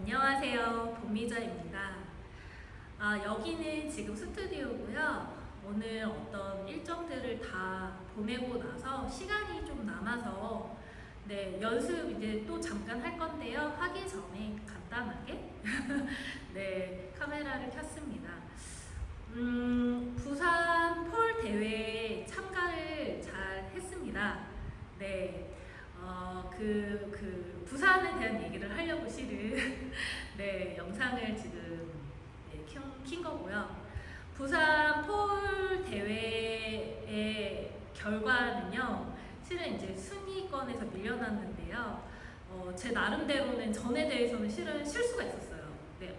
안녕하세요. 본미자입니다. 여기는 지금 스튜디오고요. 오늘 어떤 일정들을 다 보내고 나서 시간이 좀 남아서 연습 이제 또 잠깐 할 건데요. 하기 전에 간단하게 카메라를 켰습니다. 부산 폴 대회에 참가를 잘 했습니다. 부산에 대한 얘기를 하려고 실은 영상을 지금 킨 거고요. 부산 폴 대회의 결과는요, 실은 이제 순위권에서 밀려났는데요. 제 나름대로는 전에 대해서는 실은 실수가 있었어요.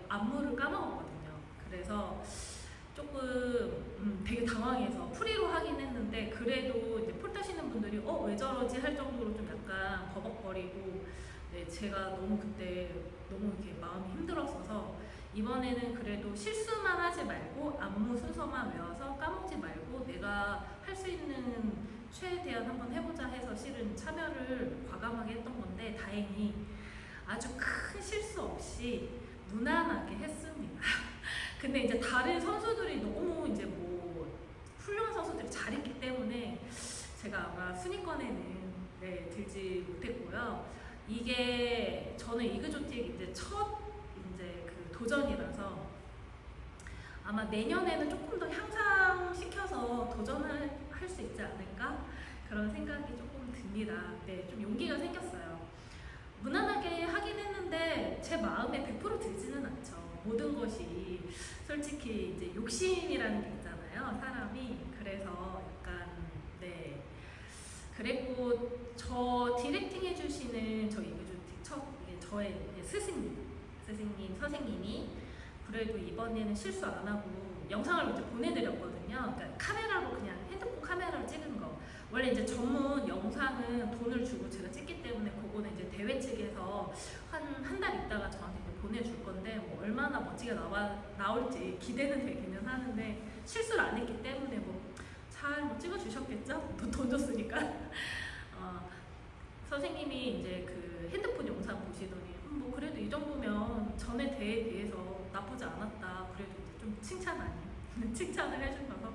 안무를 까먹었거든요. 그래서 조금 되게 당황해서 프리로 하긴 했는데, 그래도 이제 폴 타시는 분들이 왜 저러지 할 정도로 좀 약간 버벅거리고, 제가 너무 그때 너무 이렇게 마음이 힘들었어서 이번에는 그래도 실수만 하지 말고 안무 순서만 외워서 까먹지 말고 내가 할 수 있는 최대한 한번 해보자 해서 실은 참여를 과감하게 했던 건데, 다행히 아주 큰 실수 없이 무난하게 했습니다. 근데 이제 다른 선수들이 너무 이제 훌륭한 선수들이 잘했기 때문에 제가 아마 순위권에는 들지 못했고요. 이게 저는 이그조틱 이제 첫 이제 그 도전이라서 아마 내년에는 조금 더 향상시켜서 도전을 할 수 있지 않을까 그런 생각이 조금 듭니다. 좀 용기가 생겼어요. 무난하게 하긴 했는데 제 마음에 100% 들지는 않죠. 모든 것이 솔직히 이제 욕심이라는 게 있잖아요, 사람이. 그래서 약간 그리고 저 디렉팅 해주시는 저 이그조틱 이게 저의 스승님, 선생님이 그래도 이번에는 실수 안 하고 영상을 이제 보내드렸거든요. 그러니까 카메라로 그냥 핸드폰 카메라로 찍은 거. 원래 이제 전문 영상은 돈을 주고 제가 찍기 때문에 그거는 이제 대회 측에서 한 달 있다가 저한테 이제 보내줄 건데 얼마나 멋지게 나올지 기대는 되기는 하는데, 실수를 안 했기 때문에 잘 찍어주셨겠죠? 돈 줬으니까. 선생님이 이제 그 핸드폰 영상 보시더니 그래도 이 정도면 전에 대회에 비해서 나쁘지 않았다. 그래도 이제 좀 칭찬을 해주셔서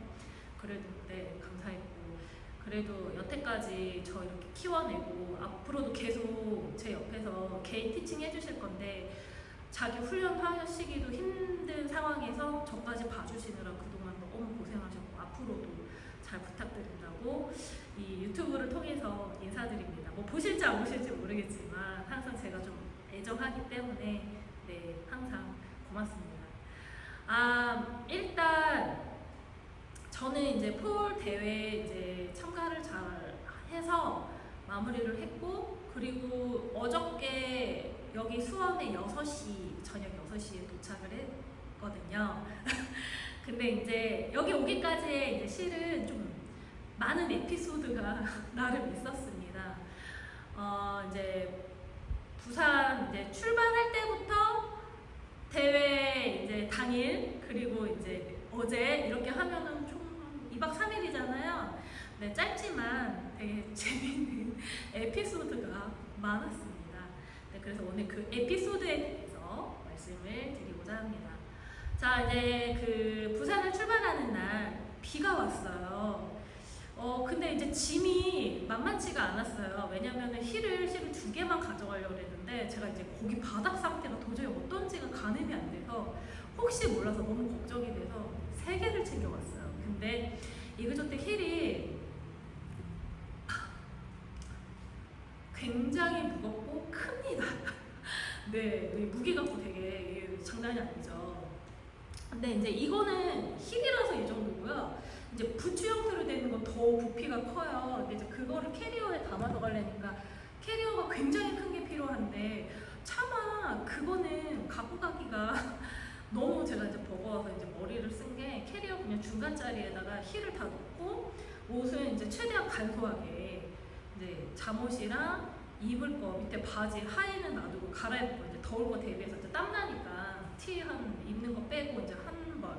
그래도 감사했고, 그래도 여태까지 저 이렇게 키워내고 앞으로도 계속 제 옆에서 개인 티칭 해주실 건데, 자기 훈련하시기도 힘든 상황에서 저까지 봐주시느라 그동안 너무 고생하셨고 앞으로도 잘 부탁드린다고 이 유튜브를 통해서 인사드립니다. 보실지 안 보실지 모르겠지만 항상 제가 좀 애정하기 때문에 항상 고맙습니다. 일단 저는 이제 폴 대회에 이제 참가를 잘 해서 마무리를 했고, 그리고 어저께 여기 수원에 저녁 6시에 도착을 했거든요. 근데 이제 여기 오기까지의 이제 실은 좀 많은 에피소드가 나름 있었습니다. 이제 부산 이제 출발할 때부터 대회 이제 당일, 그리고 이제 어제 이렇게 하면은 총 2박 3일이잖아요. 짧지만 되게 재밌는 에피소드가 많았습니다. 그래서 오늘 그 에피소드에 대해서 말씀을 드리고자 합니다. 자, 이제 그 부산을 출발하는 날 비가 왔어요. 근데 이제 짐이 만만치가 않았어요. 왜냐면은 실을 2개만 가져가려고 했는데 제가 이제 거기 바닥 상태가 도저히 어떤지가 가늠이 안 돼서 혹시 몰라서 너무 걱정이 돼서 3개를 챙겨왔어요. 근데 이그조틱 힐이 굉장히 무겁고 큽니다. 무게가 되게 장난이 아니죠. 근데 이제 이거는 힐이라서 이 정도고요. 이제 부츠 형태로 되는 건 더 부피가 커요. 근데 이제 그거를 캐리어에 담아서 가려니까 캐리어가 굉장히 큰 게 필요한데 차마 그거는 갖고 가기가 너무 제가 이제 버거워서 이제 머리를 쓴 게 캐리어 그냥 중간자리에다가 힐을 다 넣고 옷은 이제 최대한 간소하게 이제 잠옷이랑 입을 거 밑에 바지 하의는 놔두고 갈아입고 이제 더울 거 대비해서 이제 땀 나니까 티 입는 거 빼고 이제 한 벌.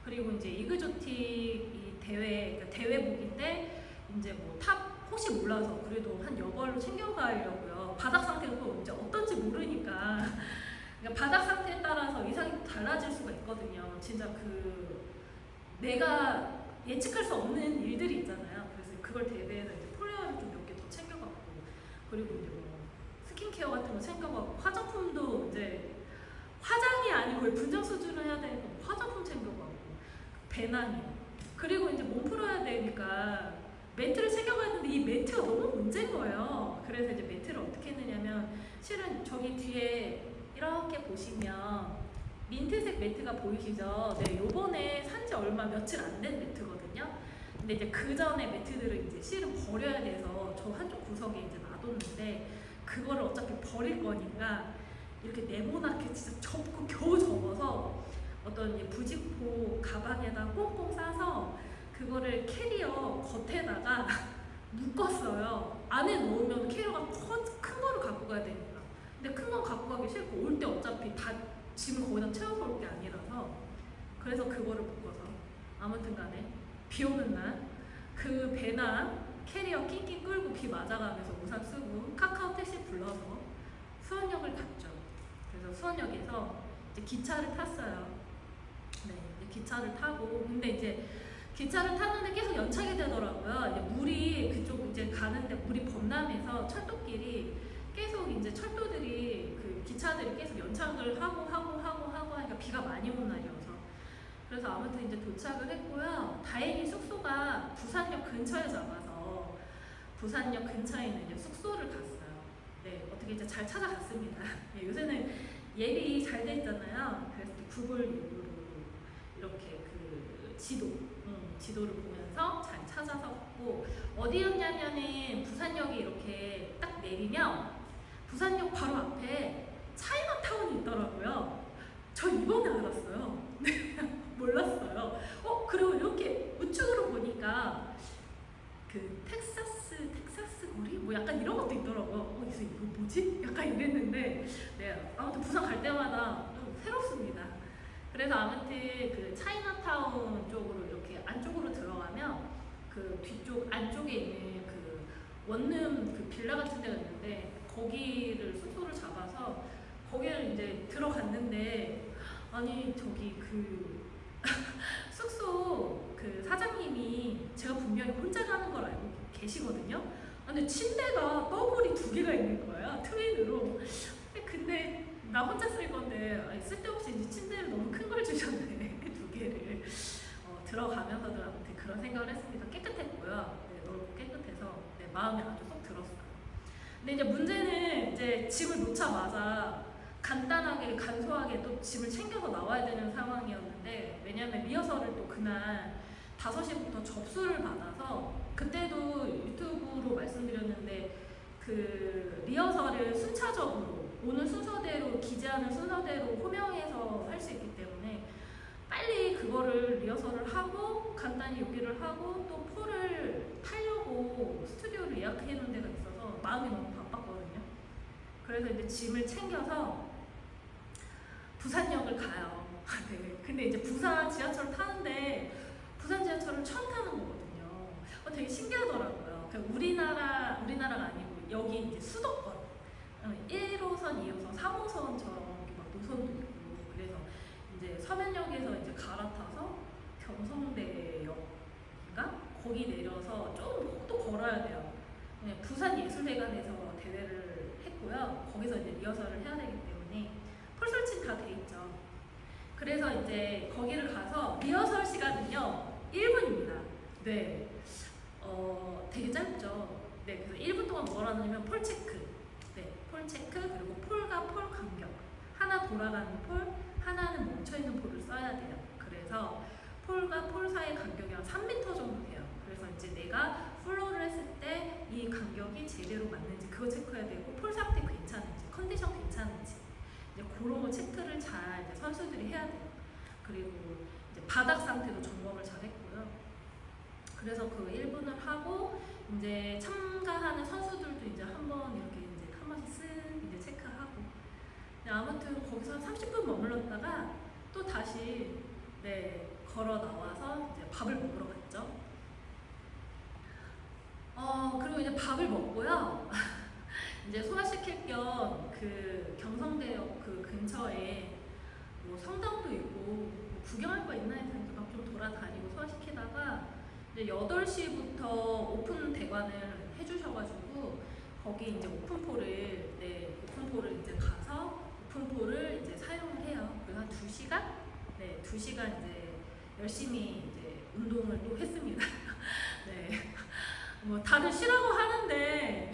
그리고 이제 이그조틱 이 그러니까 대회복인데 이제 탑 혹시 몰라서 그래도 한 여벌로 챙겨가려고요. 바닥 상태가 또 이제 어떤지 모르니까. 그러니까 달라질 수가 있거든요. 진짜 내가 예측할 수 없는 일들이 있잖아요. 그래서 그걸 대비해서 이제 폴리어를 좀 몇 개 더 챙겨갖고, 그리고 이제 뭐 스킨케어 같은 거 챙겨갖고, 화장품도 이제 화장이 아니고 거의 분장 수준을 해야 되니까 화장품 챙겨가고, 배낭이요. 그리고 이제 몸 풀어야 되니까 매트를 챙겨가야 되는데 이 매트가 너무 문제인 거예요. 그래서 이제 매트를 어떻게 했느냐면, 실은 저기 뒤에 이렇게 보시면 민트색 매트가 보이시죠? 네, 요번에 산지 얼마 며칠 안 된 매트거든요. 근데 이제 그 전에 매트들을 이제 실은 버려야 돼서 저 한쪽 구석에 이제 놔뒀는데, 그거를 어차피 버릴 거니까 이렇게 네모나게 진짜 접고 겨우 접어서 어떤 부직포 가방에다 꽁꽁 싸서 그거를 캐리어 겉에다가 묶었어요. 안에 넣으면 캐리어가 큰 거를 갖고 가야 되니까. 근데 큰 거 갖고 가기 싫고, 올 때 어차피 다 짐을 거기다 채워서 올 게 아니라서, 그래서 그거를 묶어서 아무튼 간에 비 오는 날 그 배낭 캐리어 낑낑 끌고 비 맞아가면서 우산 쓰고 카카오 택시 불러서 수원역을 갔죠. 그래서 수원역에서 이제 기차를 탔어요. 네, 이제 기차를 타고, 근데 이제 기차를 타는데 계속 연착이 되더라고요. 이제 물이 그쪽 이제 가는데 물이 범람해서 철도끼리 계속 이제 철도들이 기차들이 계속 연착을 하고 하니까 비가 많이 온 날이어서, 그래서 아무튼 이제 도착을 했고요. 다행히 숙소가 부산역 근처에 잡아서 부산역 근처에 있는 이제 숙소를 갔어요. 네, 어떻게 이제 잘 찾아갔습니다. 네, 요새는 앱이 잘 돼 있잖아요. 그래서 구글 앱으로 이렇게 지도를 보면서 잘 찾아서 갔고, 어디였냐면은 부산역이 이렇게 딱 내리면 부산역 바로 앞에 차이나타운이 있더라고요. 저 이번에 알았어요. 몰랐어요. 그리고 이렇게 우측으로 보니까 텍사스 거리? 뭐 약간 이런 것도 있더라고요. 그래서 이거 뭐지? 약간 이랬는데, 네, 아무튼 부산 갈 때마다 좀 새롭습니다. 그래서 아무튼 차이나타운 쪽으로 이렇게 안쪽으로 들어가면 뒤쪽 안쪽에 있는 원룸 빌라 같은 데가 있는데, 거기를 숙소를 잡아서 거기를 이제 들어갔는데, 아니 저기 숙소 사장님이 제가 분명히 혼자 가는 걸 알고 계시거든요. 근데 침대가 더블이 2개가 있는 거예요. 트윈으로. 근데 나 혼자 쓸 건데 쓸데없이 이제 침대를 너무 큰 걸 주셨네. 2개를. 들어가면서도 아무튼 그런 생각을 했습니다. 깨끗했고요. 네, 넓고 깨끗해서 네, 마음에 아주 쏙 들었어요. 근데 이제 문제는 이제 짐을 놓자마자 간단하게 간소하게 또 짐을 챙겨서 나와야 되는 상황이었는데, 왜냐면 리허설을 또 그날 5시부터 접수를 받아서, 그때도 유튜브로 말씀드렸는데 리허설을 순차적으로 오는 순서대로, 기재하는 순서대로 호명해서 할 수 있기 때문에 빨리 그거를 리허설을 하고 간단히 요기를 하고 또 폴을 타려고 스튜디오를 예약해 놓은 데가 있어서 마음이 너무 바빴거든요. 그래서 이제 짐을 챙겨서 부산역을 가요. 네. 근데 이제 부산 지하철 타는데 부산 지하철을 처음 타는 거거든요. 되게 신기하더라고요. 우리나라가 아니고 여기 이제 수도권 1호선, 2호선, 3호선처럼 막 노선도 있고, 그래서 이제 서면역에서 이제 갈아타서 경성대역인가 거기 내려서 좀 또 걸어야 돼요. 부산예술대관에서 대회를 했고요. 거기서 이제 리허설을 해야 되기 때문에 폴 설치 다 돼 있죠. 그래서 이제 거기를 가서 리허설 시간은요 1분입니다. 네, 되게 짧죠. 네, 그래서 1분 동안 뭘 하냐면 폴 체크, 네, 폴 체크, 그리고 폴과 폴 간격, 하나 돌아가는 폴, 하나는 멈춰 있는 폴을 써야 돼요. 그래서 폴과 폴 사이 간격이 한 3m 정도 돼요. 그래서 이제 내가 플로우를 했을 때 이 간격이 제대로 맞는지 그거 체크해야 되고, 폴 상태 괜찮은지, 컨디션 괜찮은지, 이제 그런 거 체크를 잘 이제 선수들이 해야 돼요. 그리고 이제 바닥 상태도 점검을 잘 했고요. 그래서 1분을 하고 이제 참가하는 선수들도 이제 한번 이렇게 이제 한 번씩 쓱 이제 체크하고, 아무튼 거기서 한 30분 머물렀다가 또 다시 네, 걸어 나와서 이제 밥을 먹으러 갔죠. 그리고 이제 밥을 먹고요. 이제 소화시킬 겸 경성대역 근처에 뭐 성당도 있고 뭐 구경할 거 있나 해서 막 좀 돌아다니고 소화시키다가 이제 8시부터 오픈 대관을 해주셔가지고 거기 이제 오픈포를 이제 가서 오픈포를 이제 사용을 해요. 그래서 한 2시간? 네, 2시간 이제 열심히 이제 운동을 또 했습니다. 네. 뭐 다들 쉬라고 하는데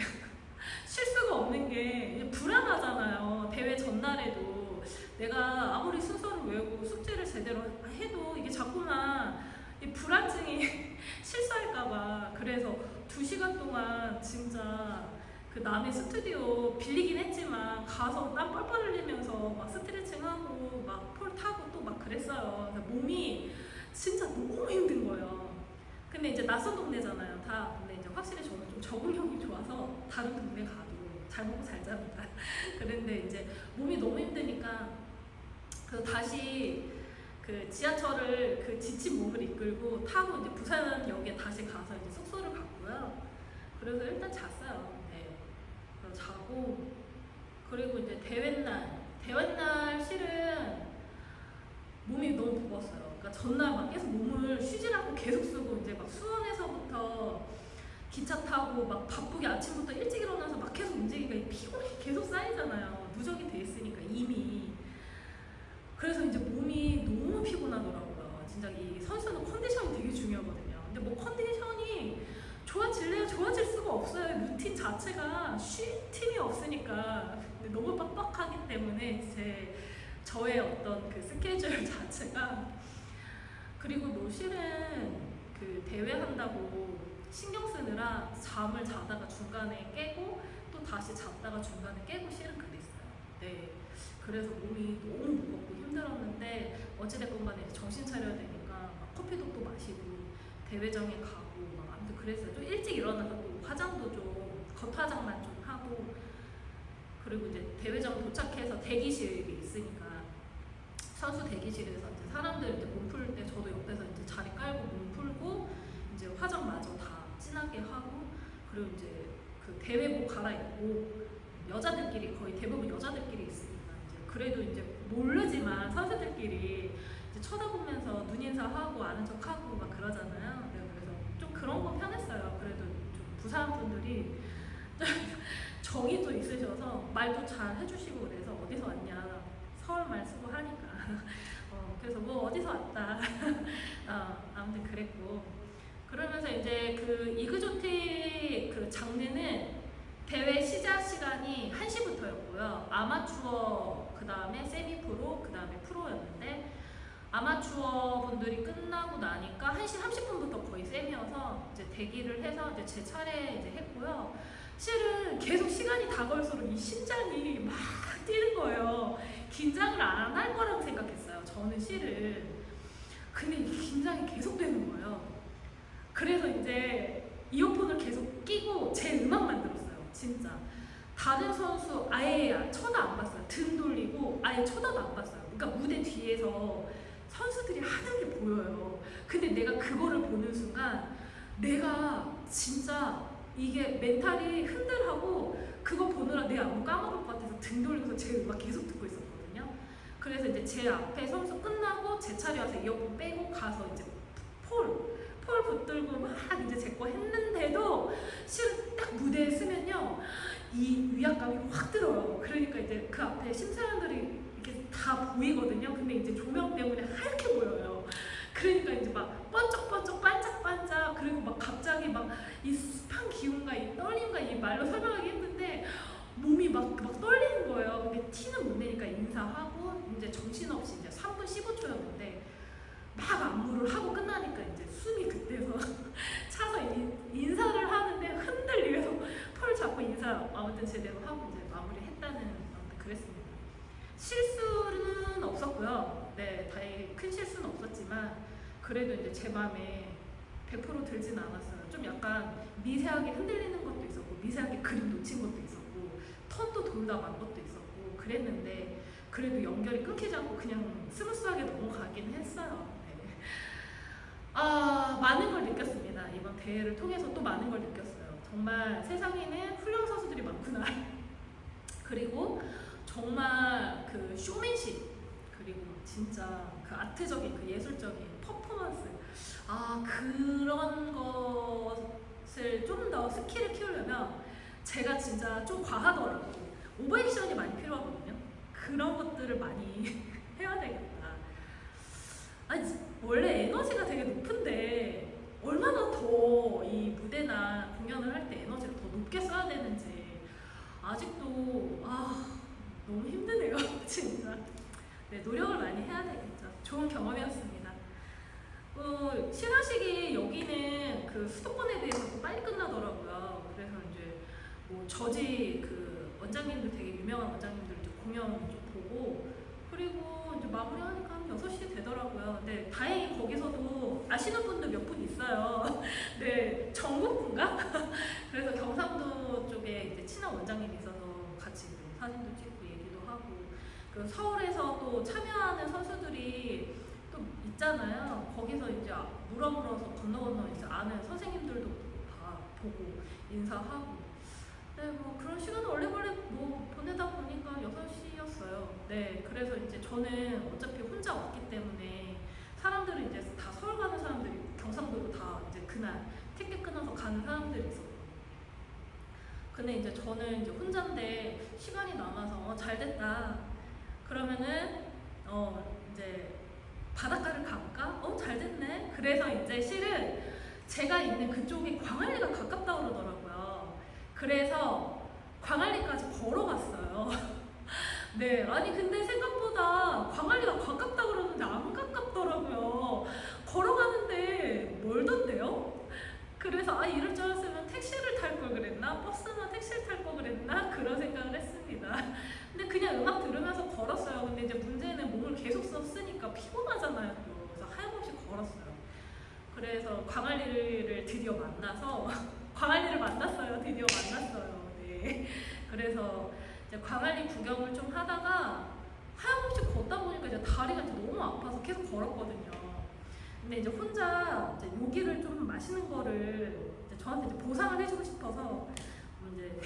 쉴 수가 없는 게 불안하잖아요. 대회 전날에도 내가 아무리 순서를 외우고 숙제를 제대로 해도 이게 자꾸만 이 불안증이 실수할까봐. 그래서 2시간 동안 진짜 그 남의 스튜디오 빌리긴 했지만 가서 땀 뻘뻘 흘리면서 막 스트레칭하고 막 폴 타고 또 막 그랬어요. 몸이 진짜 너무 힘든 거예요. 근데 이제 낯선 동네잖아요, 다. 근데 이제 확실히 저는 좀 적응력이 좋아서 다른 동네 가도 잘 먹고 잘 잡니다. 그런데 이제 몸이 너무 힘드니까 그 다시 그 지하철을 그 지친 몸을 이끌고 타고 이제 부산역에 다시 가서 이제 숙소를 갔고요. 그래서 일단 잤어요. 네. 그래서 자고 그리고 이제 대회날 실은 몸이 너무 무거웠어요. 그러니까 전날 막 계속 몸을 쉬지 않고 계속 쓰고 이제 막 수원에서부터 기차 타고 막 바쁘게 아침부터 일찍 일어나서 막 계속 움직이니까 피곤이 계속 쌓이잖아요. 누적이 돼 있으니까 이미. 그래서 이제 몸이 너무 피곤하더라고요. 진짜 이 선수는 컨디션이 되게 중요하거든요. 근데 뭐 컨디션이 좋아질래야 좋아질 수가 없어요. 루틴 자체가 쉴 틈이 없으니까. 근데 너무 빡빡하기 때문에 저의 어떤 그 스케줄 자체가. 그리고 뭐 실은 그 대회 한다고 신경 쓰느라 잠을 자다가 중간에 깨고 또 다시 잤다가 중간에 깨고 실은 그랬어요. 네. 그래서 몸이 너무 무겁고 힘들었는데 어찌됐건 간에 정신 차려야 되니까 막 커피도 또 마시고 대회장에 가고 막 아무튼 그랬어요. 좀 일찍 일어나서 또 화장도 좀 겉화장만 좀 하고 그리고 이제 대회장 도착해서 대기실이 있으니까 선수 대기실에서 이제 사람들 이제 몸 풀 때 저도 옆에서 이제 자리 깔고 몸 풀고 이제 화장마저 다 진하게 하고 그리고 이제 그 대회복 갈아입고 여자들끼리 거의 대부분 여자들끼리 있으니까 이제 그래도 이제 모르지만 선수들끼리 이제 쳐다보면서 눈인사하고 아는 척하고 막 그러잖아요. 네, 그래서 좀 그런 건 편했어요. 그래도 좀 부산 분들이 정이 또 있으셔서 말도 잘 해주시고 그래서 어디서 왔냐 서울 말 쓰고 하니까 그래서 뭐 어디서 왔다 아무튼 그랬고 그러면서 이제 그 이그조틱 그 장르는 대회 시작 시간이 1시부터였고요. 아마추어 그 다음에 세미 프로 그 다음에 프로였는데 아마추어 분들이 끝나고 나니까 1시 30분부터 거의 세미여서 이제 대기를 해서 이제 제 차례 이제 했고요. 실은 계속 시간이 다가올수록 이 심장이 막 뛰는 거예요. 긴장을 안 할 거라고 생각했어요. 저는 실은. 근데 이게 긴장이 계속 되는 거예요. 그래서 이제 이어폰을 계속 끼고 제 음악만 들었어요. 진짜. 다른 선수 아예 쳐다 안 봤어요. 등 돌리고 아예 쳐다도 안 봤어요. 그러니까 무대 뒤에서 선수들이 하는 게 보여요. 근데 내가 그거를 보는 순간 내가 진짜 이게 멘탈이 흔들하고 그거 보느라 내 안무 까먹을 것 같아서 등 돌리면서 제 음악 계속 듣고 있었거든요. 그래서 이제 제 앞에 선수 끝나고 제 차례 와서 이어폰 빼고 가서 이제 폴 붙들고 막 이제 제 거 했는데도 실은 딱 무대에 쓰면요 이 위압감이 확 들어요. 그러니까 이제 그 앞에 심사위원들이 이렇게 다 보이거든요. 근데 이제 조명 때문에 하얗게 보여요. 그러니까 이제 막 번쩍번쩍 반짝반짝 그리고 막 갑자기 막 이 습한 기운과 이 떨림과 이 말로 설명하기 힘든데 몸이 막 떨리는 거예요. 근데 티는 못 내니까 인사하고 이제 정신없이 이제 3분 15초였는데 막 안무를 하고 끝나니까 이제 숨이 그때서 차서 인사를 하는데 흔들리면서 폴 잡고 인사 아무튼 제대로 하고 이제 마무리했다는 아무튼 그랬습니다. 실수는 없었고요. 네, 다행히 큰 실수는 없었지만 그래도 이제 제 마음에 100% 들진 않았어요. 좀 약간 미세하게 흔들리는 것도 있었고 미세하게 그림 놓친 것도 있었고 턴도 돌다 만 것도 있었고 그랬는데 그래도 연결이 끊기지 않고 그냥 스무스하게 넘어가긴 했어요. 네. 많은 걸 느꼈습니다. 이번 대회를 통해서 또 많은 걸 느꼈어요. 정말 세상에는 훌륭한 선수들이 많구나. 그리고 정말 그 쇼맨십 그리고 진짜 그 아트적인 그 예술적인 퍼포먼스 그런 것을 좀 더 스킬을 키우려면 제가 진짜 좀 과하더라고 오버액션이 많이 필요하거든요. 그런 것들을 많이 해야 되겠다. 아니 원래 에너지가 되게 높은데 얼마나 더 이 무대나 공연을 할 때 에너지를 더 높게 써야 되는지 아직도 너무 힘드네요. 진짜. 네, 노력을 많이 해야 되겠죠. 좋은 경험이었습니다. 시상식이 여기는 그 수도권에 비해서 빨리 끝나더라고요. 그래서 이제 뭐 저지 그 원장님들 되게 유명한 원장님들 이제 공연 좀 보고 그리고 이제 마무리하니까 한 6시 되더라고요. 근데 다행히 거기서도 아시는 분들 몇 분 있어요. 네, 정국군가? 그래서 경상도 쪽에 이제 친한 원장님이 있어서 같이 사진도 찍고 얘기도 하고 그 서울에서 또 참여하는 선수들이 또 있잖아요. 거기서 이제 물어물어서 건너 이제 아는 선생님들도 다 보고 인사하고 네, 뭐 그런 시간을 원래 뭐 보내다 보니까 6시였어요. 네, 그래서 이제 저는 어차피 혼자 왔기 때문에 사람들은 이제 다 서울 가는 사람들이 경상도로 다 이제 그날 티켓 끊어서 가는 사람들이 있었고 근데 이제 저는 이제 혼자인데 시간이 남아서 잘 됐다. 그러면은 이제 바닷가를 가볼까? 잘 됐네. 그래서 이제 실은 제가 있는 그쪽이 광안리가 가깝다 그러더라고요. 그래서 광안리까지 걸어갔어요. 네, 아니 근데 생각보다 광안리가 가깝다 그러는데 안 가깝더라고요. 걸어가는데 멀던데요? 그래서 이럴 줄 알았으면 택시를 탈 걸 그랬나? 버스나 택시를 탈 걸 그랬나? 그런 생각을 했습니다. 근데 그냥 음악 들으면서 걸었어요. 근데 이제 문제는 몸을 계속 썼으니까 피곤하잖아요. 또. 그래서 하염없이 걸었어요. 그래서 광안리를 드디어 만나서 광안리를 만났어요. 드디어 만났어요. 네. 그래서 이제 광안리 구경을 좀 하다가 하염없이 걷다 보니까 이제 다리가 이제 너무 아파서 계속 걸었거든요. 근데 이제 혼자 이제 요기를 좀 마시는 거를 이제 저한테 이제 보상을 해주고 싶어서 이제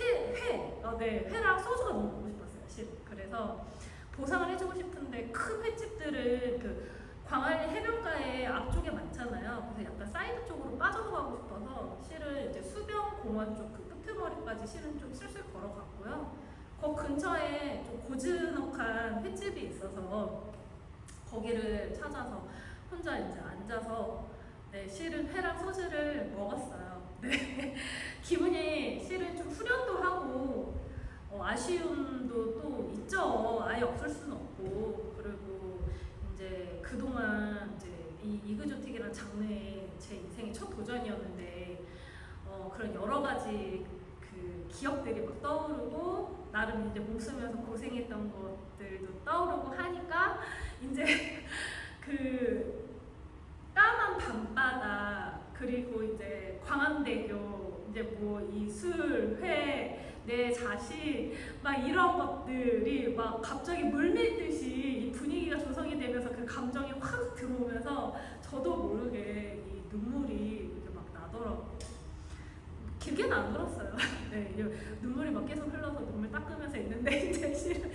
회랑 소주가 너무 먹고 싶었어요. 그래서 보상을 해주고 싶은데 큰 횟집들은 그 광안리 해변가에 앞쪽에 많잖아요. 그래서 약간 사이드 쪽으로 빠져서 가고 싶어서 실은 이제 수변공원 쪽 그 끄트머리까지 실은 좀 슬슬 걸어갔고요. 그 근처에 좀 고즈넉한 횟집이 있어서 거기를 찾아서 혼자 이제 앉아서 네, 실은 회랑 소주를 먹었어요. 네. 기분이 실은 좀 후련도 하고 아쉬움도 또 있죠. 아예 없을 수는 없고 그리고 이제 그동안 이제 이 이그조틱이라는 장르에 제 인생의 첫 도전이었는데 그런 여러 가지 그 기억들이 막 떠오르고 나름 이제 목쓰면서 고생했던 것들도 떠오르고 하니까 이제 그 까만 밤바다 그리고 이제 광안대교 이제 뭐 이 술, 회, 내 자신 막 이런 것들이 막 갑자기 물밀듯이 이 분위기가 조성이 되면서 그 감정이 확 들어오면서 저도 모르게 이 눈물이 이제 막 나더라고요. 길게는 안 울었어요. 네, 눈물이 막 계속 흘러서 눈물 닦으면서 있는데 이제 실은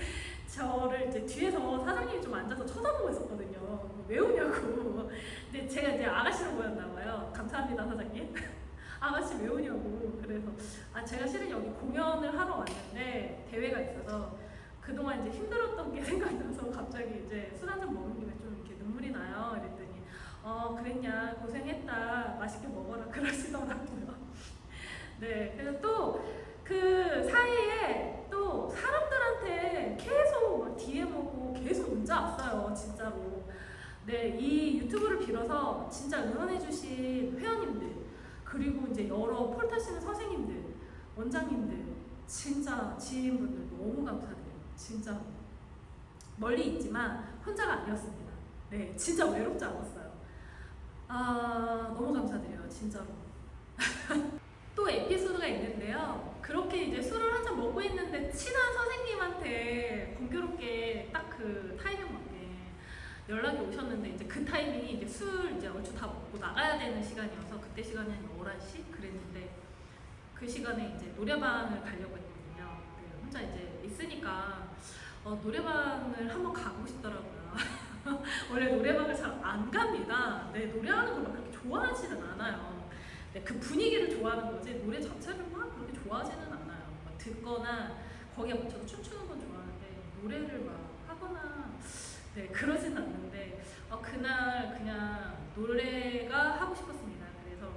저를 이제 뒤에서 사장님이 좀 앉아서 쳐다보고 있었거든요. 왜 우냐고. 근데 제가 이제 아가씨로 보였나 봐요. 감사합니다 사장님. 아가씨 왜 우냐고. 그래서 제가 실은 여기 공연을 하러 왔는데 대회가 있어서 그동안 이제 힘들었던 게 생각나서 갑자기 이제 술 한잔 먹은 김에 좀 이렇게 눈물이 나요. 이랬더니 그랬냐 고생했다 맛있게 먹어라 그러시더라고요. 네, 그래서 또 그 사이에 또 사람들한테 계속 막 DM 오고 계속 문자 왔어요, 진짜로. 네, 이 유튜브를 빌어서 진짜 응원해주신 회원님들, 그리고 이제 여러 폴 타시는 선생님들, 원장님들, 진짜 지인분들 너무 감사드려요. 진짜 멀리 있지만 혼자가 아니었습니다. 네, 진짜 외롭지 않았어요. 너무 감사드려요, 진짜로. 또 에피소드가 있는데요. 그렇게 이제 술을 한잔 먹고 있는데 친한 선생님한테 공교롭게 딱 그 타이밍 맞게 연락이 오셨는데 이제 그 타이밍이 이제 술 이제 얼추 다 먹고 나가야 되는 시간이어서 그때 시간이 한 11시 그랬는데 그 시간에 이제 노래방을 가려고 했거든요. 네, 혼자 이제 있으니까 노래방을 한번 가고 싶더라고요. 원래 노래방을 잘 안 갑니다. 네, 노래하는 걸 막 그렇게 좋아하지는 않아요. 네, 그 분위기를 좋아하는 거지 노래 자체를 막 그렇게 좋아하지는 않아요. 막 듣거나 거기에 맞춰서 춤추는 건 좋아하는데 노래를 막 하거나 네, 그러진 않는데 그날 그냥 노래가 하고 싶었습니다. 그래서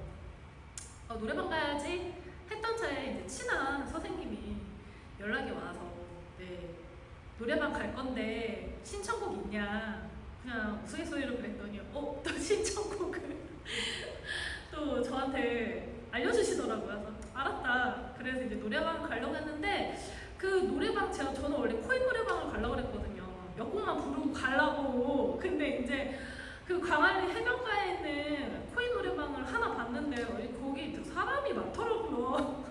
노래방 가야지 했던 차에 이제 친한 선생님이 연락이 와서 네, 노래방 갈 건데 신청곡 있냐 그냥 우스갯소리로 그랬더니 또 신청곡을 또 저한테 알려주시더라고요. 그래서 알았다. 그래서 이제 노래방 가려고 했는데 그 노래방 저는 원래 코인 노래방을 가려고 그랬거든요. 몇 곡만 부르고 가려고. 근데 이제 그 광안리 해변가에 있는 코인 노래방을 하나 봤는데 거기 사람이 많더라고요.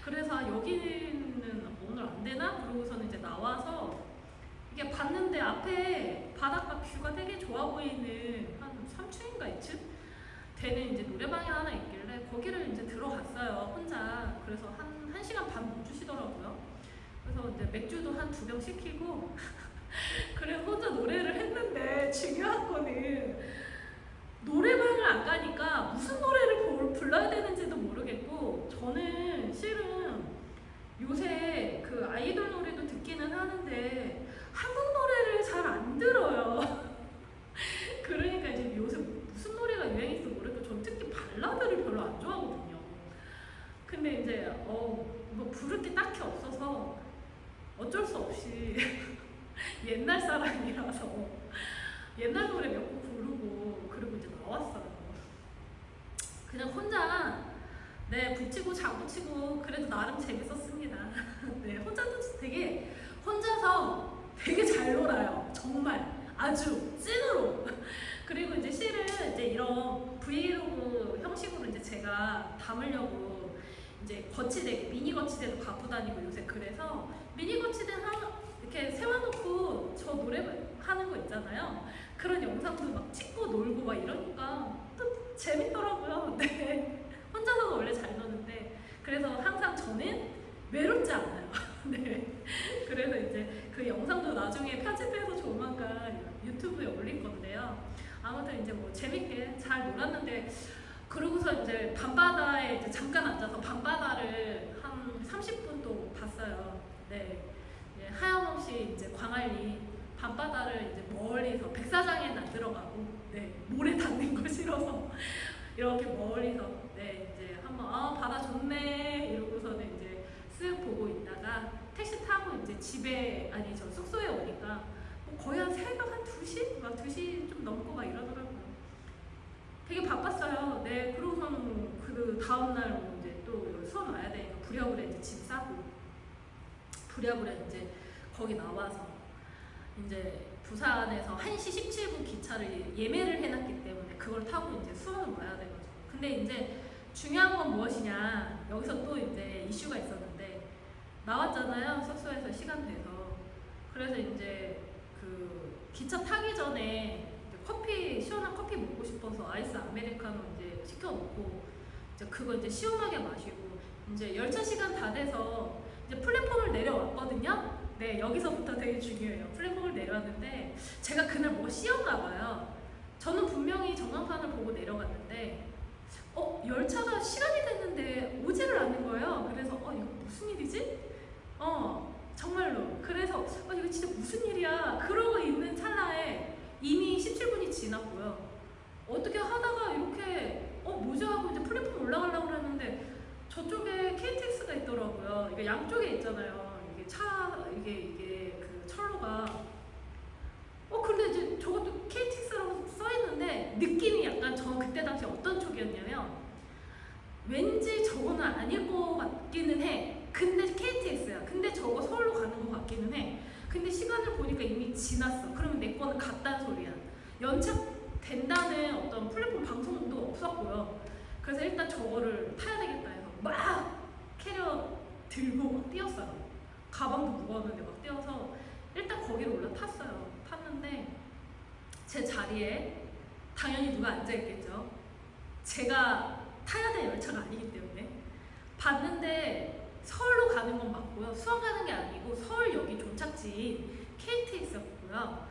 그래서 여기는 오늘 안 되나? 그러고서는 이제 나와서 이게 봤는데 앞에 바닷가 뷰가 되게 좋아 보이는 한 3층인가 2층 되는 이제 노래방이 하나 있길래 거기를 이제 들어갔어요. 혼자. 그래서 한 1시간 반 못 주시더라고요. 그래서 이제 맥주도 한 2병 시키고 그래서 혼자 노래를 했는데 중요한 거는 노래방을 안 가니까 무슨 노래를 불러야 되는지도 모르겠고 저는 실은 요새 그 아이돌 노래도 듣기는 하는데 한국 노래를 잘 안 들어요. 그러니까 이제 요새 무슨 노래가 유행했어 모르겠고 전 특히 발라드를 별로 안 좋아하거든요. 근데 이제 뭐 부를 게 딱히 없어서 어쩔 수 없이 옛날 사람이라서 옛날 노래 몇 곡 부르고 그리고 이제 나왔어요. 그냥 혼자 네 붙이고 장구치고 그래도 나름 재밌었습니다. 네 혼자서 되게 잘 놀아요. 정말 아주 찐으로. 그리고 이제 실은 이제 이런 브이로그 형식으로 이제 제가 담으려고 이제 거치대 미니 거치대도 갖고 다니고 요새 그래서 미니 거치대 이렇게 세워놓고 저 노래 하는 거 있잖아요. 그런 영상도 막 찍고 놀고 막 이러니까 또 재밌더라고요. 네. 혼자서도 원래 잘 노는데 그래서 항상 저는 외롭지 않아요. 네. 그래서 이제 그 영상도 나중에 편집해서 조만간 유튜브에 올릴 건데요. 아무튼 이제 뭐 재밌게 잘 놀았는데 그러고서 이제 밤바다에 이제 잠깐 앉아서 밤바다를 한 30분 또 봤어요. 네. 하염없이 이제 광안리 밤바다를 이제 멀리서 백사장에는 안 들어가고 네 모래 닿는 거 싫어서 이렇게 멀리서 네 이제 한번 바다 좋네 이러고서는 이제 쓱 보고 있다가 택시 타고 이제 집에 아니 저 숙소에 오니까 뭐 거의 한 새벽 한 2시? 막 2시 좀 넘고 막 이러더라고요. 되게 바빴어요. 네 그러고서는 그 다음날 뭐 이제 또 수업 와야 되니까 부랴부랴 이제 짐 싸고 부랴부랴 이제 거기 나와서 이제 부산에서 1시 17분 기차를 예매를 해놨기 때문에 그걸 타고 이제 수원을 와야 돼가지고 근데 이제 중요한 건 무엇이냐 여기서 또 이제 이슈가 있었는데 나왔잖아요. 숙소에서 시간 돼서 그래서 이제 그 기차 타기 전에 이제 시원한 커피 먹고 싶어서 아이스 아메리카노 이제 시켜놓고 이제 그거 이제 시원하게 마시고 이제 열차 시간 다 돼서 이제 플랫폼을 내려왔거든요. 네, 여기서부터 되게 중요해요. 플랫폼을 내려왔는데 제가 그날 뭐가 씌었나 봐요. 저는 분명히 전광판을 보고 내려갔는데 열차가 시간이 됐는데 오지를 않는 거예요. 그래서 이거 무슨 일이지? 정말로. 그래서 이거 진짜 무슨 일이야? 그러고 있는 찰나에 이미 17분이 지났고요. 어떻게 하다가 이렇게 뭐지 하고 이제 플랫폼 올라가려고 그랬는데 저쪽에 KTX가 있더라고요. 이게 양쪽에 있잖아요. 이게 그 철로가 근데 이제 저것도 KTX라고 써있는데 느낌이 약간 저 그때 당시 어떤 쪽이었냐면 왠지 저거는 아닐 것 같기는 해. 근데 KTX야. 근데 저거 서울로 가는 것 같기는 해. 근데 시간을 보니까 이미 지났어. 그러면 내 거는 갔다는 소리야. 연착된다는 어떤 플랫폼 방송도 없었고요. 그래서 일단 저거를 타야 되겠다 해서 막 캐리어 들고 막 뛰었어요. 가방도 무거웠는데 막 뛰어서 일단 거기로 올라탔어요. 탔는데 제 자리에 당연히 누가 앉아있겠죠. 제가 타야 될 열차가 아니기 때문에 봤는데 서울로 가는 건 맞고요. 수원 가는 게 아니고 서울역이 종착지인 KTX였고요.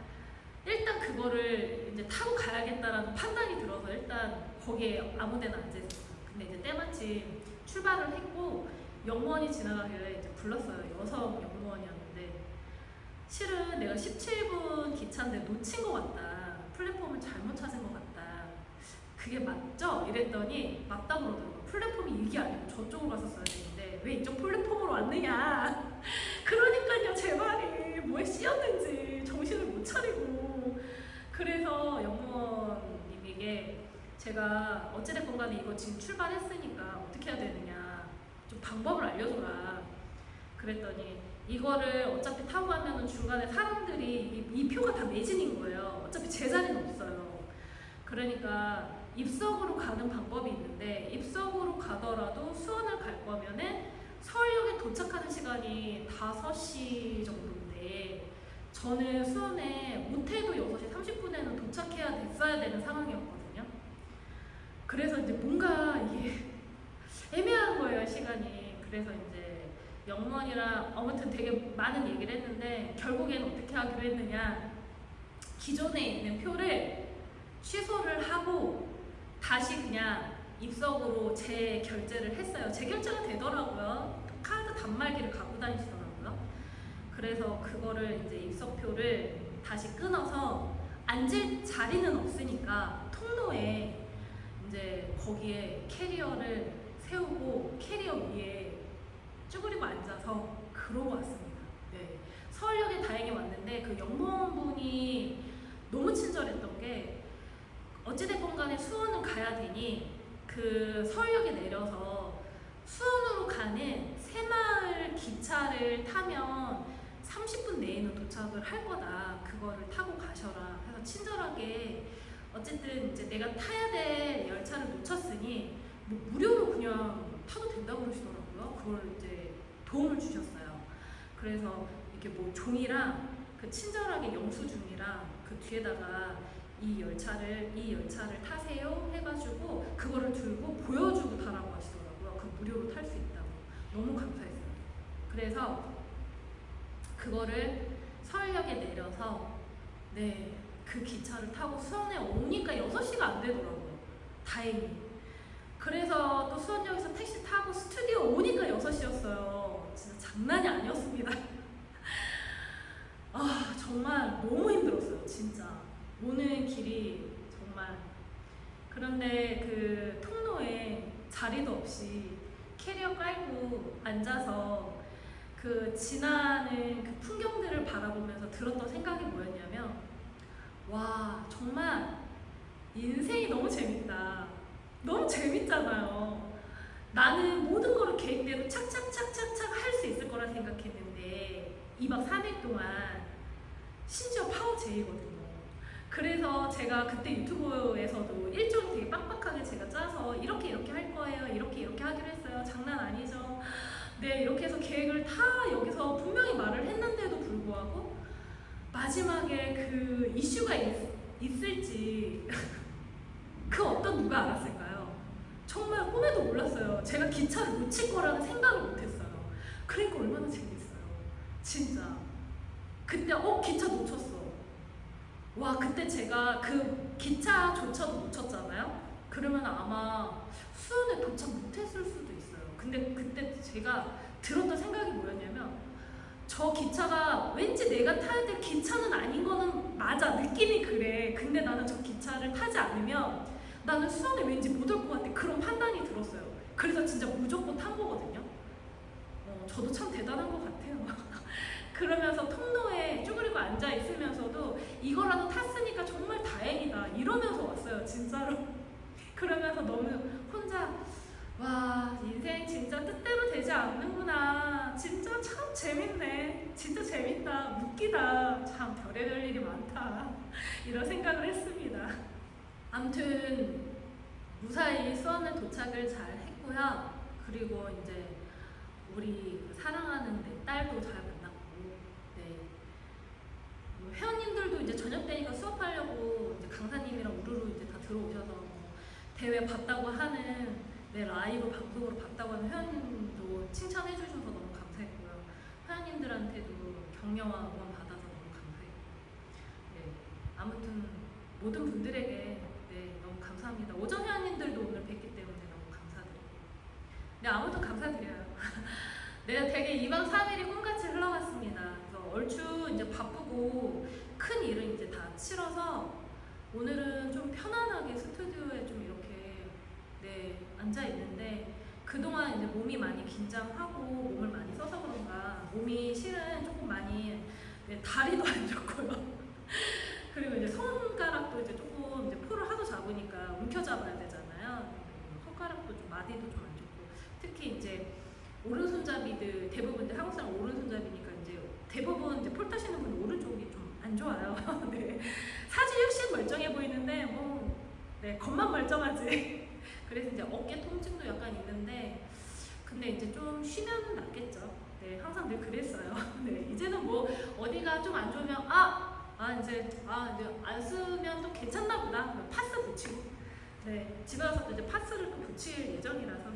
일단 그거를 이제 타고 가야겠다라는 판단이 들어서 일단 거기에 아무데나 앉아 있었어요. 근데 이제 때마침 출발을 했고 영무원이 지나가길래 이제 불렀어요. 여성 영무원이었는데 실은 내가 17분 기차인데 놓친 것 같다. 플랫폼을 잘못 찾은 것 같다. 그게 맞죠? 이랬더니 맞다고 그러더라고요. 플랫폼이 이게 아니고 저쪽으로 갔었어야 되는데 왜 이쪽 플랫폼으로 왔느냐. 그러니까요, 제 말이 뭐에 씌었는지 정신을 못 차리고. 그래서 영무원님에게 제가 어찌됐건 간에 이거 지금 출발했으니까 어떻게 해야 되느냐, 좀 방법을 알려줘라 그랬더니 이거를 어차피 타고 가면은 중간에 사람들이 이 표가 다 매진인 거예요. 어차피 제 자리는 없어요. 그러니까 입석으로 가는 방법이 있는데 입석으로 가더라도 수원을 갈 거면은 서울역에 도착하는 시간이 5시 정도인데 저는 수원에 못해도 6시 30분에는 도착해야 됐어야 되는 상황이었거든요. 그래서 이제 뭔가 이게 애매한 거예요, 시간이. 그래서 이제 영무원이랑 아무튼 되게 많은 얘기를 했는데 결국에는 어떻게 하기로 했느냐, 기존에 있는 표를 취소를 하고 다시 그냥 입석으로 재결제를 했어요. 재결제가 되더라고요. 카드 단말기를 갖고 다니시더라고요. 그래서 그거를 이제 입석표를 다시 끊어서 앉을 자리는 없으니까 통로에 이제 거기에 캐리어를 세우고 캐리어 위에 쭈그리고 앉아서 그러고 왔습니다. 네. 서울역에 다행히 왔는데 그 영무원분이 너무 친절했던 게 어찌됐건 간에 수원은 가야 되니 그 서울역에 내려서 수원으로 가는 새마을 기차를 타면 30분 내에는 도착을 할 거다. 그거를 타고 가셔라. 해서 친절하게 어쨌든 이제 내가 타야 될 열차를 놓쳤으니 뭐 무료로 그냥 타도 된다고 그러시더라고요. 그걸 이제 도움을 주셨어요. 그래서 이렇게 뭐 종이랑 그 친절하게 영수증이랑 그 뒤에다가 이 열차를 타세요 해가지고 그거를 들고 보여주고 타라고 하시더라고요. 그 무료로 탈 수 있다고. 너무 감사했어요. 그래서 그거를 서울역에 내려서 네, 그 기차를 타고 수원에 오니까 6시가 안 되더라고요. 다행히. 그래서 또 수원역에서 택시 타고 스튜디오 오니까 6시였어요. 진짜 장난이 아니었습니다. 아, 정말 너무 힘들었어요. 진짜. 오는 길이 정말. 그런데 그 통로에 자리도 없이 캐리어 깔고 앉아서 그 지나는 그 풍경들을 바라보면서 들었던 생각이 뭐였냐면, 와, 정말 인생이 너무 재밌다. 너무 재밌잖아요. 나는 모든 거를 계획대로 착착착착착 할 수 있을 거라 생각했는데 2박 3일 동안 심지어 파워제이거든요. 그래서 제가 그때 유튜브에서도 일정이 되게 빡빡하게 제가 짜서 이렇게 할 거예요. 이렇게 하기로 했어요. 장난 아니죠. 네, 이렇게 해서 계획을 다 여기서 분명히 말을 했는데도 불구하고 마지막에 그 이슈가 있을지 그 어떤 누가 알았을까요? 정말 꿈에도 몰랐어요. 제가 기차를 놓칠 거라는 생각을 못했어요. 그러니까 얼마나 재밌어요. 진짜. 그때 기차 놓쳤어. 와, 그때 제가 그 기차조차도 놓쳤잖아요. 그러면 아마 수원에 도착 못했을 수도 있어요. 근데 그때 제가 들었던 생각이 뭐였냐면, 저 기차가 왠지 내가 타야 될 기차는 아닌 거는 맞아, 느낌이 그래. 근데 나는 저 기차를 타지 않으면 나는 수원에 왠지 못 올 것 같아. 그런 판단이 들었어요. 그래서 진짜 무조건 탄 거거든요. 저도 참 대단한 것 같아요. 그러면서 통로에 쭈그리고 앉아 있으면서도 이거라도 탔으니까 정말 다행이다 이러면서 왔어요, 진짜로. 그러면서 너무 혼자, 와, 인생 진짜 뜻대로 되지 않는구나. 진짜 참 재밌네. 진짜 재밌다. 웃기다. 참 별의별 일이 많다. 이런 생각을 했습니다. 아무튼 무사히 수원을 도착을 잘 했고요. 그리고 이제 우리 사랑하는 내 딸도 잘 만났고, 네. 회원님들도 이제 저녁 때니까 수업하려고 이제 강사님이랑 우르르 이제 다 들어오셔서 대회 봤다고 하는, 네, 라이브 방송으로 봤다고 하는 회원님도 칭찬해 주셔서 너무 감사했고요. 회원님들한테도 격려와 응원 받아서 너무 감사했고, 네. 모든 분들에게 네, 너무 감사합니다. 오정현님들도 오늘 뵙기 때문에 너무 감사드리고 네, 아무튼 감사드려요. 네, 되게 2박 3일이 꿈같이 흘러갔습니다. 그래서 얼추 이제 바쁘고 큰 일은 이제 다 치러서 오늘은 좀 편안하게 스튜디오에 좀 이렇게 네, 앉아 있는데 그동안 이제 몸이 많이 긴장하고 몸을 많이 써서 그런가 몸이 실은 조금 많이 네, 다리도 안 좋고요. 그리고 이제 손가락도 이제 조금 이제 포를 하도 잡으니까 움켜잡아야 되잖아요. 손가락도 좀 마디도 좀 안 좋고 특히 이제 오른손잡이들 대부분 이제 한국 사람 오른손잡이니까 이제 대부분 이제 폴 타시는 분 오른쪽이 좀 안 좋아요. 네. 사진 역시 멀쩡해 보이는데 뭐 네, 겉만 멀쩡하지. 그래서 이제 어깨 통증도 약간 있는데 근데 이제 좀 쉬면은 낫겠죠. 네, 항상 늘 그랬어요. 네, 이제는 뭐 어디가 좀 안 좋으면 이제 안 쓰면 또 괜찮나 보다. 파스 붙이고 네, 집에 와서 또 이제 파스를 또 붙일 예정이라서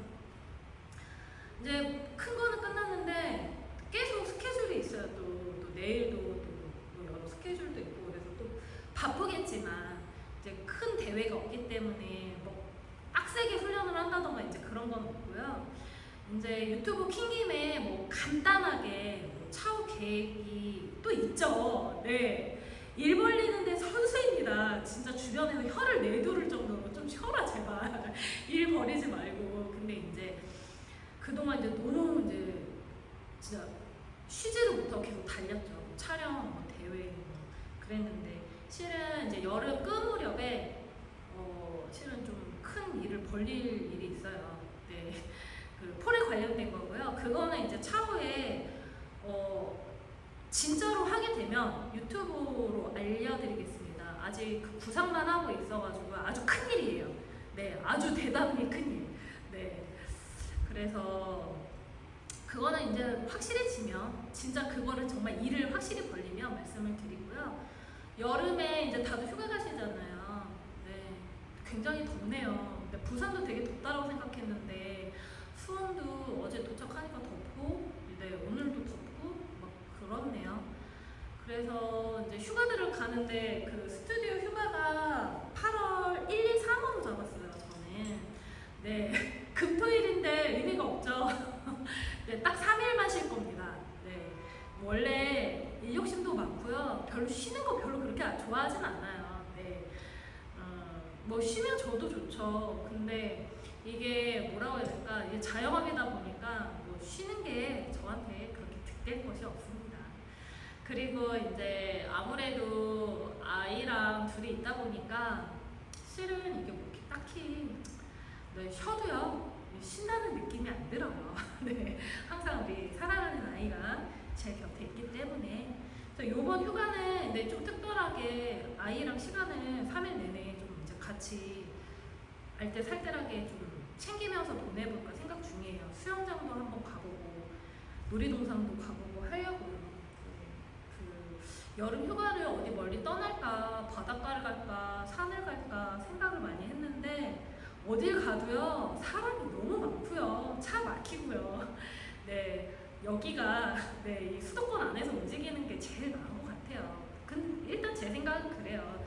이제 큰 거는 끝났는데 계속 스케줄이 있어요. 또 내일도 또 여러 스케줄도 있고 그래서 또 바쁘겠지만 이제 큰 대회가 없기 때문에 뭐 빡세게 훈련을 한다던가 이제 그런 건 없고요. 이제 유튜브 킨 김에 뭐 간단하게 뭐 차후 계획이 또 있죠. 네. 일 벌리는데 선수입니다. 진짜 주변에서 혀를 내두를 정도로 좀 쉬어라 제발. 일 버리지 말고. 근데 이제 그동안 이제 너무 이제 진짜 쉬지를 못하고 계속 달렸죠. 뭐 촬영, 뭐 대회 뭐 그랬는데 실은 이제 여름 끝 무렵에 실은 좀 큰 일을 벌릴 일이 있어요. 네, 그 폴에 관련된 거고요. 그거는 이제 차후에 진짜로 하게 되면 유튜브로 알려드리겠습니다. 아직 그 구상만 하고 있어가지고 아주 큰 일이에요. 네, 아주 대단히 큰 일. 네, 그래서 그거는 이제 확실해지면 진짜 그거를 정말 일을 확실히 벌리면 말씀을 드리고요. 여름에 이제 다들 휴가 가시잖아요. 네, 굉장히 덥네요. 근데 부산도 되게 덥다고 생각했는데 수원도 어제 도착하니까 덥고 네, 오늘도 덥고 막 그렇네요. 그래서 이제 휴가들을 가는데 그 스튜디오 휴가가 8월 1, 2, 3으로 잡았어요. 저는 네, 금토일인데 의미가 없죠. 네, 딱 3일만 쉴 겁니다. 네, 원래 일 욕심도 많고요. 별로 쉬는 거 별로 그렇게 좋아하진 않아요. 네, 뭐 쉬면 저도 좋죠. 근데 이게 뭐라고 해야 될까? 이게 자영업이다 보니까 뭐 쉬는 게 저한테 그렇게 득될 것이 없습니다. 그리고 이제 아무래도 아이랑 둘이 있다 보니까 실은 이게 뭐 이렇게 딱히 네, 쉬어도요 신나는 느낌이 안 들어요. 네, 항상 우리 사랑하는 아이가 제 곁에 있기 때문에 그래서 이번 휴가는 네, 좀 특별하게 아이랑 시간을 3일 내내 좀 이제 같이 알뜰살뜰하게 좀 챙기면서 보내볼까 생각 중이에요. 수영장도 한번 가보고 놀이동산도 가보고 하려고요. 그 여름 휴가를 어디 멀리 떠날까 바닷가를 갈까 산을 갈까 생각을 많이 했는데 어딜 가도요 사람이 너무 많고요 차 막히고요. 네, 여기가 네, 이 수도권 안에서 움직이는 게 제일 나은 것 같아요. 근데 일단 제 생각은 그래요.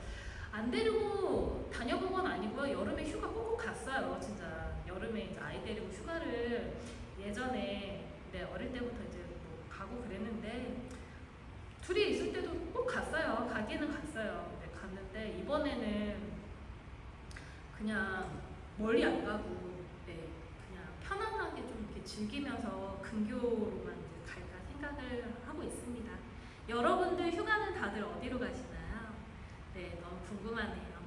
안 데리고 다녀본 건 아니고요. 여름에 휴가 꼭꼭 갔어요. 진짜 여름에 이제 아이 데리고 휴가를 예전에 네, 어릴 때부터 이제 뭐 가고 그랬는데 둘이 있을 때도 꼭 갔어요. 가기는 갔어요. 네, 갔는데 이번에는 그냥 멀리 안 가고 네, 그냥 편안하게 좀 이렇게 즐기면서 근교로만 이제 갈까 생각을 하고 있습니다. 여러분들 휴가는 다들 어디로 가시나요? 네, 너무 궁금하네요.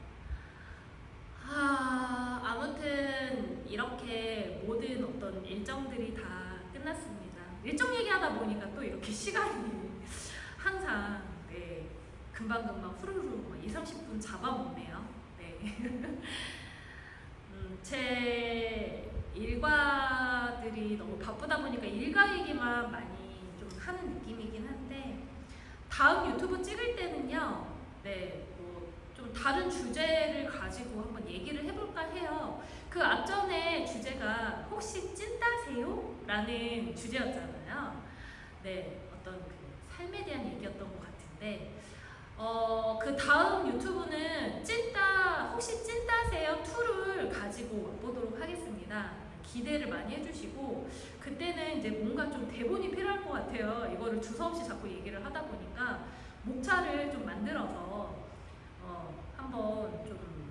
아무튼 이렇게 모든 어떤 일정들이 다 끝났습니다. 일정 얘기하다 보니까 또 이렇게 시간이 항상 네, 금방금방 후루룩 2, 30분 잡아먹네요. 네. 제 일과들이 너무 바쁘다 보니까 일과 얘기만 많이 좀 하는 느낌이긴 한데 다음 유튜브 찍을 때는요, 네, 뭐 좀 다른 주제를 가지고 한번 얘기를 해볼까 해요. 그 앞전에 주제가 혹시 찐따세요? 라는 주제였잖아요. 네, 어떤 그 삶에 대한 얘기였던 것 같은데 그 다음 유튜브는 찐 하겠습니다. 기대를 많이 해주시고, 그때는 이제 뭔가 좀 대본이 필요할 것 같아요. 이거를 두서없이 자꾸 얘기를 하다 보니까 목차를 좀 만들어서 한번 좀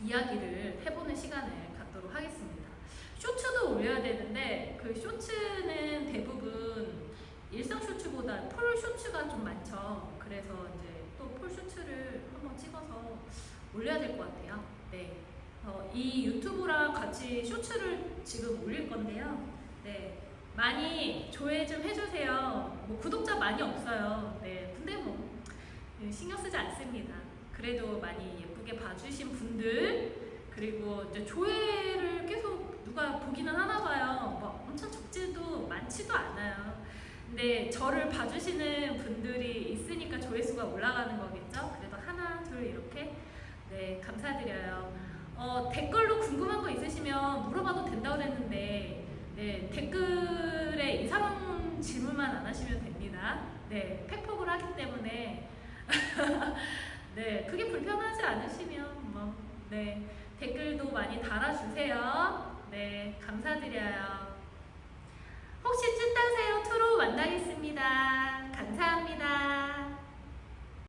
이야기를 해보는 시간을 갖도록 하겠습니다. 쇼츠도 올려야 되는데 그 쇼츠는 대부분 일상 쇼츠보다 풀 쇼츠가 좀 많죠. 그래서 이제 또 풀 쇼츠를 한번 찍어서 올려야 될 것 같아요. 네, 이 유튜브랑 같이 쇼츠를 지금 올릴 건데요. 네, 많이 조회 좀 해주세요. 뭐 구독자 많이 없어요. 네, 근데 뭐 신경 쓰지 않습니다. 그래도 많이 예쁘게 봐주신 분들, 그리고 이제 조회를 계속 누가 보기는 하나 봐요. 뭐 엄청 적지도 많지도 않아요. 근데 저를 봐주시는 분들이 있으니까 조회수가 올라가는 거겠죠? 그래도 하나, 둘 이렇게. 네, 감사드려요. 댓글로 궁금한 거 있으시면 물어봐도 된다고 그랬는데, 네, 댓글에 이상한 질문만 안 하시면 됩니다. 네, 팩폭을 하기 때문에 네, 그게 불편하지 않으시면 뭐, 네, 댓글도 많이 달아주세요. 네,